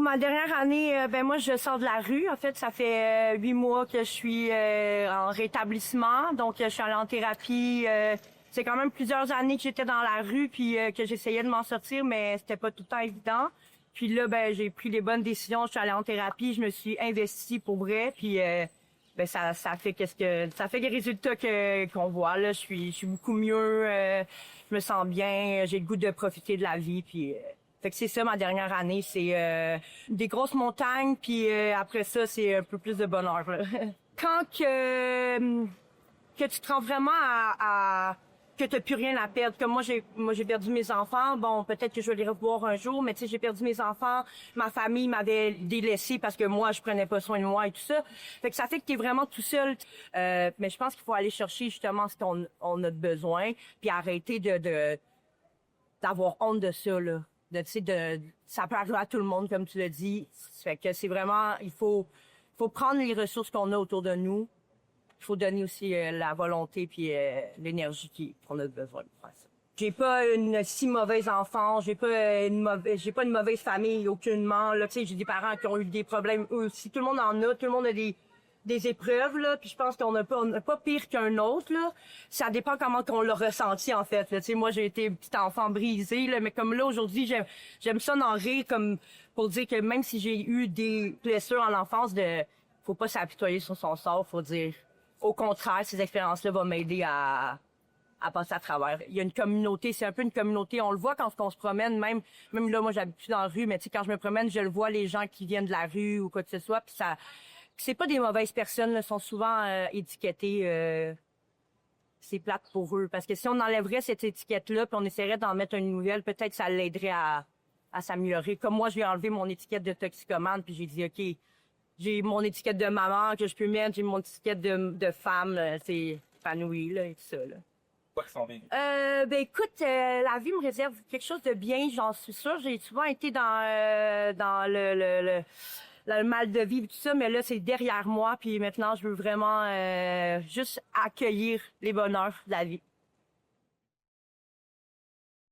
ma dernière année, moi, je sors de la rue. En fait, ça fait 8 mois que je suis en rétablissement. Donc, je suis allée en thérapie. C'est quand même plusieurs années que j'étais dans la rue puis que j'essayais de m'en sortir, mais c'était pas tout le temps évident. Puis là, j'ai pris les bonnes décisions. Je suis allée en thérapie. Je me suis investie pour vrai. Puis ça fait ça fait les résultats qu'on voit là. Je suis beaucoup mieux. Je me sens bien. J'ai le goût de profiter de la vie. Puis fait que c'est ça ma dernière année. C'est des grosses montagnes. Puis après ça, c'est un peu plus de bonheur. Là. Quand que tu te rends vraiment à que t'as plus rien à perdre. Comme moi j'ai perdu mes enfants. Bon, peut-être que je vais les revoir un jour, mais tu sais, j'ai perdu mes enfants. Ma famille m'avait délaissé parce que moi, je prenais pas soin de moi et tout ça. Fait que ça fait que t'es vraiment tout seul. Mais je pense qu'il faut aller chercher justement ce qu'on a besoin, puis arrêter d'avoir honte de ça, là. Ça peut arriver à tout le monde, comme tu l'as dit. Fait que c'est vraiment, il faut prendre les ressources qu'on a autour de nous. Il faut donner aussi la volonté puis l'énergie qu'on a besoin pour faire ça. J'ai pas une si mauvaise enfance, j'ai pas une mauvaise famille aucunement là, tu sais, j'ai des parents qui ont eu des problèmes eux aussi, tout le monde en a, tout le monde a des épreuves là, puis je pense qu'on n'a pas pire qu'un autre là. Ça dépend comment qu'on l'a ressenti en fait. Tu sais, moi j'ai été petit enfant brisé là, mais comme là aujourd'hui, j'aime ça d'en rire comme pour dire que même si j'ai eu des blessures en enfance, faut pas s'apitoyer sur son sort, faut dire au contraire, ces expériences-là vont m'aider à passer à travers. Il y a une communauté, c'est un peu une communauté. On le voit quand on se promène, même là, moi, j'habite plus dans la rue, mais tu sais, quand je me promène, je le vois, les gens qui viennent de la rue ou quoi que ce soit, puis ça, c'est pas des mauvaises personnes, là, sont souvent étiquetées. C'est plate pour eux, parce que si on enlèverait cette étiquette-là, puis on essaierait d'en mettre une nouvelle, peut-être ça l'aiderait à s'améliorer. Comme moi, j'ai enlevé mon étiquette de toxicomane, puis j'ai dit, OK, j'ai mon étiquette de maman que je peux mettre, j'ai mon étiquette de femme, c'est épanouie, là, et tout ça, là. Quoi qui s'en vient? Écoute, la vie me réserve quelque chose de bien, j'en suis sûre. J'ai souvent été dans le mal de vivre, tout ça, mais là, c'est derrière moi, puis maintenant, je veux vraiment juste accueillir les bonheurs de la vie.